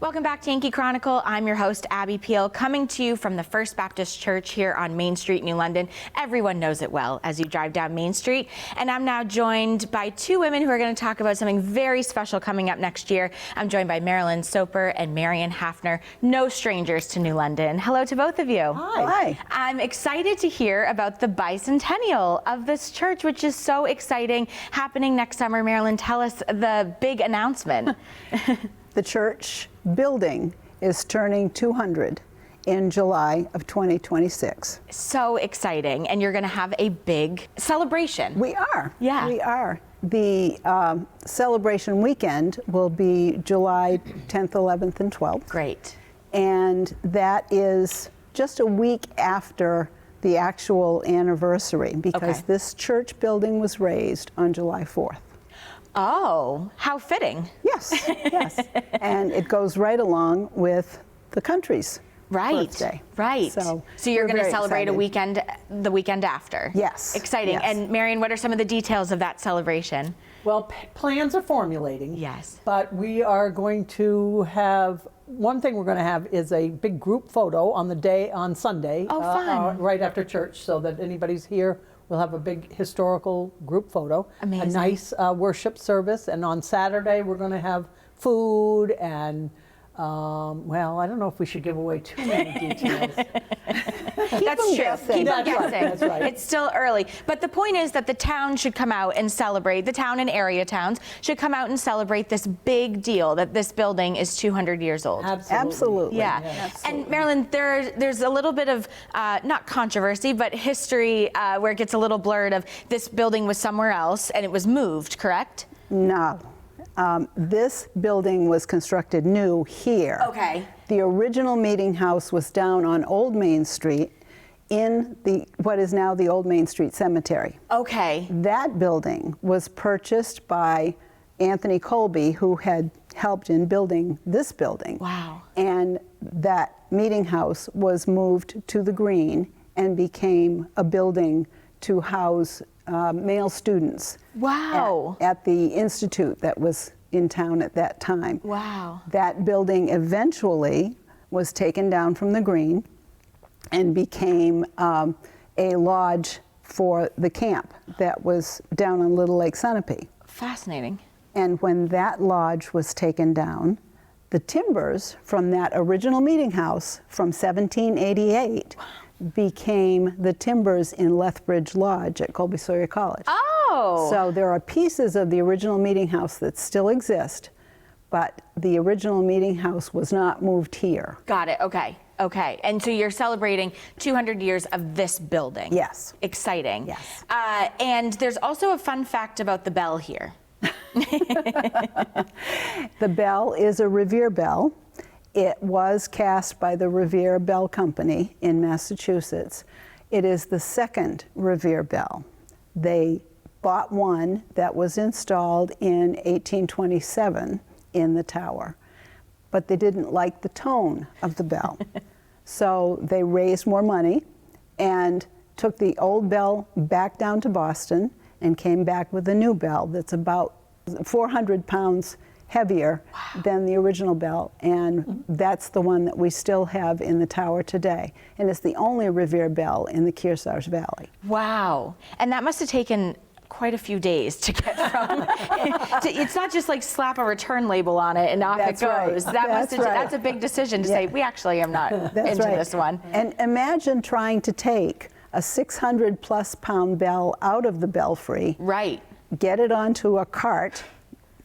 Welcome back to Yankee Chronicle. I'm your host, Abby Peel, coming to you from the First Baptist Church here on Main Street, New London. Everyone knows it well as you drive down Main Street. And I'm now joined by two women who are going to talk about something very special coming up next year. I'm joined by Marilyn Soper and Marion Hafner, no strangers to New London. Hello to both of you. Hi. I'm excited to hear about the Bicentennial of this church, which is so exciting, happening next summer. Marilyn, tell us the big announcement. The church building is turning 200 in July of 2026. So exciting. And you're going to have a big celebration. We are. Yeah. We are. The celebration weekend will be July 10th, 11th, and 12th. Great. And that is just a week after the actual anniversary, because this church building was raised on July 4th. Oh, how fitting. Yes, yes. And it goes right along with the country's birthday. Right. So you're going to celebrate excited. the weekend after. Yes. Exciting. Yes. And Marion, what are some of the details of that celebration? Well, plans are formulating. Yes. But we are going to have, one thing we're going to have is a big group photo on Sunday. Oh, fun. Right after church, so that anybody's here, we'll have a big historical group photo. Amazing. A nice worship service. And on Saturday, we're going to have food and, well, I don't know if we should give away too many details. That's true. guessing. Keep them That's right, guessing. that's right. It's still early. But the point is that the town should come out and celebrate, the town and area towns should come out and celebrate this big deal that this building is 200 years old. Absolutely. Yeah. Yes. And Marilyn, there's a little bit of, not controversy, but history where it gets a little blurred of this building was somewhere else and it was moved, correct? No. This building was constructed new here. Okay. The original meeting house was down on Old Main Street in what is now the Old Main Street Cemetery. Okay. That building was purchased by Anthony Colby, who had helped in building this building. Wow. And that meeting house was moved to the green and became a building to house male students. Wow. At the institute that was in town at that time. Wow. That building eventually was taken down from the green and became a lodge for the camp that was down on Little Lake Sunapee. Fascinating. And when that lodge was taken down, the timbers from that original meeting house from 1788 became the timbers in Lethbridge Lodge at Colby Sawyer College. Oh. So there are pieces of the original meeting house that still exist, but the original meeting house was not moved here. Got it. Okay. Okay. And so you're celebrating 200 years of this building. Yes. Exciting. Yes. And there's also a fun fact about the bell here. The bell is a Revere bell. It was cast by the Revere Bell Company in Massachusetts. It is the second Revere bell. They bought one that was installed in 1827 in the tower, but they didn't like the tone of the bell. So they raised more money and took the old bell back down to Boston and came back with a new bell that's about 400 pounds heavier than the original bell, and that's the one that we still have in the tower today. And it's the only Revere bell in the Kearsarge Valley. Wow. And that must have taken quite a few days to get from. It's not just like slap a return label on it and off That's it goes. right. That's a big decision to say, we actually am not into this one. And imagine trying to take a 600 plus pound bell out of the belfry, Right. get it onto a cart,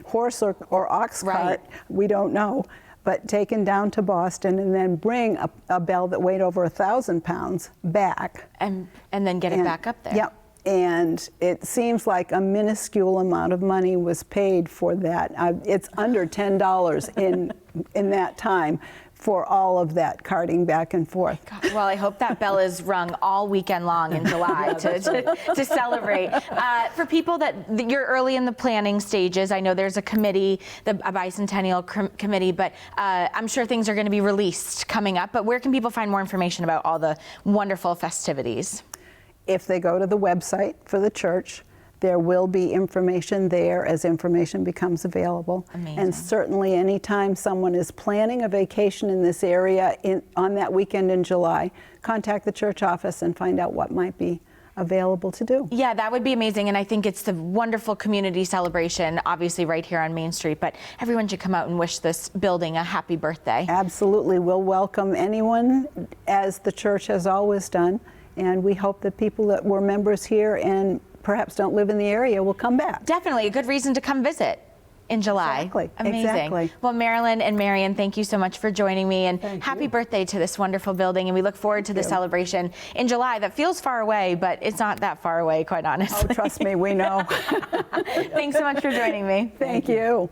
horse or ox cart, we don't know, but taken down to Boston and then bring a bell that weighed over 1,000 pounds back. And then get it back up there. Yep. And it seems like a minuscule amount of money was paid for that. It's under $10 in that time for all of that carting back and forth. God, well, I hope that bell is rung all weekend long in July to celebrate. For people that you're early in the planning stages, I know there's a committee, a Bicentennial committee, but I'm sure things are going to be released coming up. But where can people find more information about all the wonderful festivities? If they go to the website for the church, There will be information there as information becomes available. Amazing. And certainly anytime someone is planning a vacation in this area on that weekend in July, contact the church office and find out what might be available to do. Yeah, that would be amazing, and I think it's the wonderful community celebration, obviously right here on Main Street, but everyone should come out and wish this building a happy birthday. Absolutely. We'll welcome anyone, as the church has always done, and we hope that people that were members here and perhaps don't live in the area will come back. Definitely a good reason to come visit in July. Exactly. Amazing. Exactly. Well, Marilyn and Marion, thank you so much for joining me, and Thank happy you. birthday to this wonderful building, and we look forward to the celebration in July. That feels far away, but it's not that far away, quite honestly. Oh, trust me, we know. Thanks so much for joining me. Thank you.